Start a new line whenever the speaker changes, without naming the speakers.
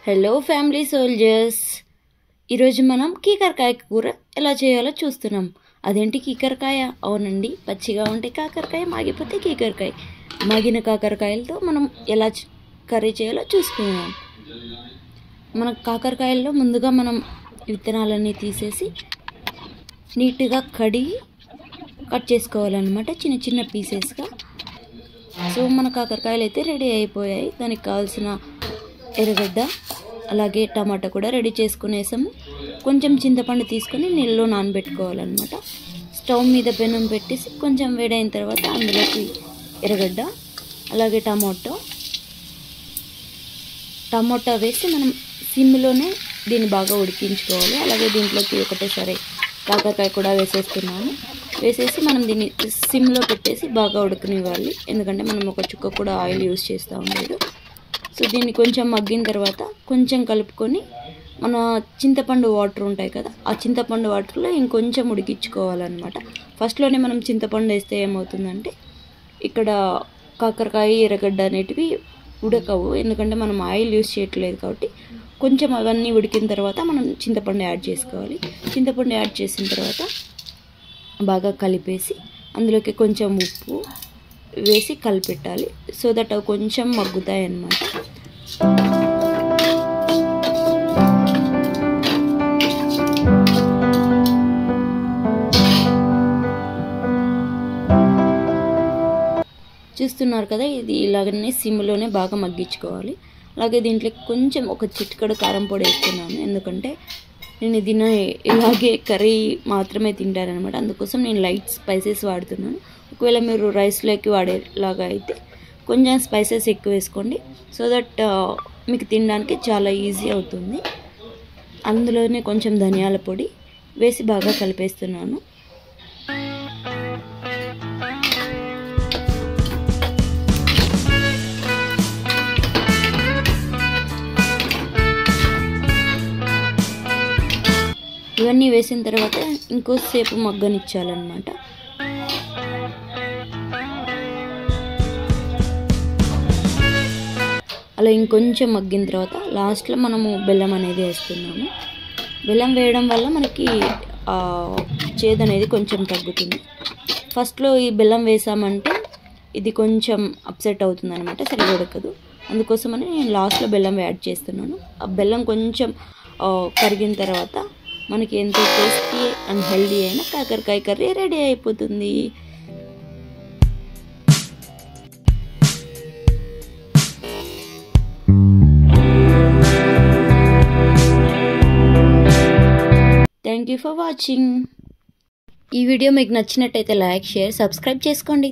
Hello family soldiers, ఈరోజు మనం కీకరకాయ కూర ఎలా చేయాలో చూస్తున్నాం. అదేంటి కీకరకాయ? అవునండి, పచ్చిగా ఉంటే కాకరకాయ, మాగిపోతే కీకరకాయ. మాగిన కాకరకాయలతో మనం ఎలా కర్రీ చేయాలో చూసుకుందాం. మన కాకరకాయల్లో ముందుగా మనం విత్తనాలన్నీ తీసేసి నీట్గా కడిగి కట్ చేసుకోవాలన్నమాట, చిన్న చిన్న పీసెస్గా. సో మన కాకరకాయలు అయితే రెడీ అయిపోయాయి. దానికి కావాల్సిన ఎర్రగడ్డ అలాగే టమాటా కూడా రెడీ చేసుకునేసాము. కొంచెం చింతపండు తీసుకొని నీళ్ళలో నానబెట్టుకోవాలన్నమాట. స్టవ్ మీద పెనం పెట్టేసి కొంచెం వేడైన తర్వాత అందులోకి ఎర్రగడ్డ అలాగే టమోటా వేసి మనం సిమ్లోనే దీన్ని బాగా ఉడికించుకోవాలి. అలాగే దీంట్లోకి ఒకటేసారి కాకరకాయ కూడా వేసేస్తున్నాను. వేసేసి మనం దీన్ని సిమ్లో పెట్టేసి బాగా ఉడకనివ్వాలి, ఎందుకంటే మనం ఒక చుక్క కూడా ఆయిల్ యూజ్ చేస్తూ ఉండలేదు. సో దీన్ని కొంచెం మగ్గిన తర్వాత కొంచెం కలుపుకొని మన చింతపండు వాటర్ ఉంటాయి కదా, ఆ చింతపండు వాటర్లో ఇంకొంచెం ఉడికించుకోవాలన్నమాట. ఫస్ట్లోనే మనం చింతపండు వేస్తే ఏమవుతుందంటే ఇక్కడ కాకరకాయ ఎర్రగడ్డ అనేటివి ఉడకవు, ఎందుకంటే మనం ఆయిల్ యూజ్ చేయట్లేదు కాబట్టి. కొంచెం అవన్నీ ఉడికిన తర్వాత మనం చింతపండు యాడ్ చేసుకోవాలి. చింతపండు యాడ్ చేసిన తర్వాత బాగా కలిపేసి అందులోకి కొంచెం ఉప్పు వేసి కలిపెట్టాలి. సో దట్ అవి కొంచెం మగ్గుతాయి అన్నమాట. చూస్తున్నారు కదా, ఇది ఇలాగనే సిమ్లోనే బాగా మగ్గించుకోవాలి. అలాగే దీంట్లో కొంచెం ఒక చిటికెడు కారం పొడి వేస్తున్నాను, ఎందుకంటే నేను ఇది ఇలాగే కర్రీ మాత్రమే తింటారనమాట. అందుకోసం నేను లైట్ స్పైసెస్ వాడుతున్నాను. ఒకవేళ మీరు రైస్లోకి వాడేలాగా అయితే కొంచెం స్పైసెస్ ఎక్కువ వేసుకోండి, సో దట్ మీకు తినడానికి చాలా ఈజీ అవుతుంది. అందులోనే కొంచెం ధనియాల పొడి వేసి బాగా కలిపేస్తున్నాను. ఇవన్నీ వేసిన తర్వాత ఇంకోసేపు మగ్గనిచ్చాలన్నమాట. అలా ఇంకొంచెం మగ్గిన తర్వాత లాస్ట్లో మనము బెల్లం అనేది వేస్తున్నాము. బెల్లం వేయడం వల్ల మనకి చేదు అనేది కొంచెం తగ్గుతుంది. ఫస్ట్లో ఈ బెల్లం వేసామంటే ఇది కొంచెం అప్సెట్ అవుతుంది అనమాట, సరిగా ఉడకదు. అందుకోసమని నేను లాస్ట్లో బెల్లం యాడ్ చేస్తున్నాను. ఆ బెల్లం కొంచెం కరిగిన తర్వాత మనకి ఎంతో టేస్టీ అండ్ హెల్దీ అయిన కాకరకాయ కర్రీ రెడీ అయిపోతుంది. Thank you for watching. ఈ వీడియో మీకు నచ్చినట్టయితే లైక్, షేర్, సబ్స్క్రైబ్ చేసుకోండి.